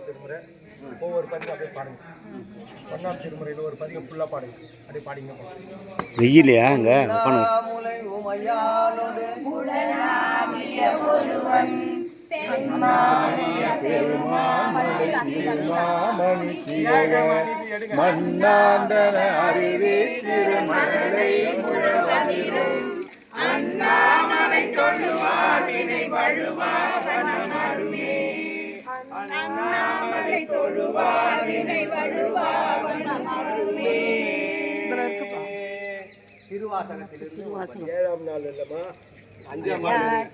திருமுறை ஒவ்வொரு பதிகம் அப்படியே பாடுங்க. 1ஆம் திருமுறையில் ஒரு பதிகம் ஃபுல்லாக பாடுங்க. அப்படியே பாடிங்க. வெயிலையா அங்கே மன்னாந்தன அறிவி திருமலை முழவதிரும் அண்ணாமலை தொழுவார் வினை வழுவாவனமருமே அண்ணாமலை தொழுவார் வினை வழுவாவனமருமே. திருவாசகத்திலிருந்து 7ஆம் நாள் இல்லைம்மா, 5ஆம் நாள்.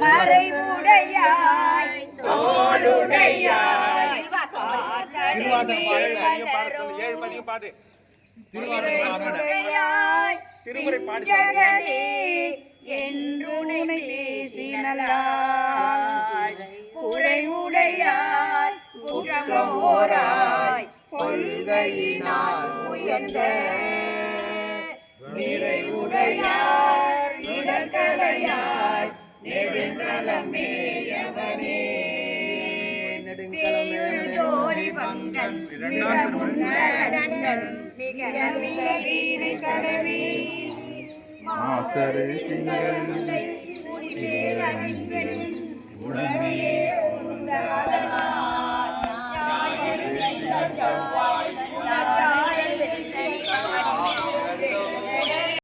மறைவுடையாய் தோளுடையாய் என்றுனை பேசினலாய் புரைவுடையாய் குற்றமோராய் கொள்கையினால் உயர்ந்த நிறைவுடையார் இடர்களையாய் நெடுங்கலமேயவனே பேயுரு ஜோடி பங்கன் இடமுன்னரடன் மிக நீரை கடவி மாசரு திங்கள் உடனே உந்ததனால் செவ்வாய்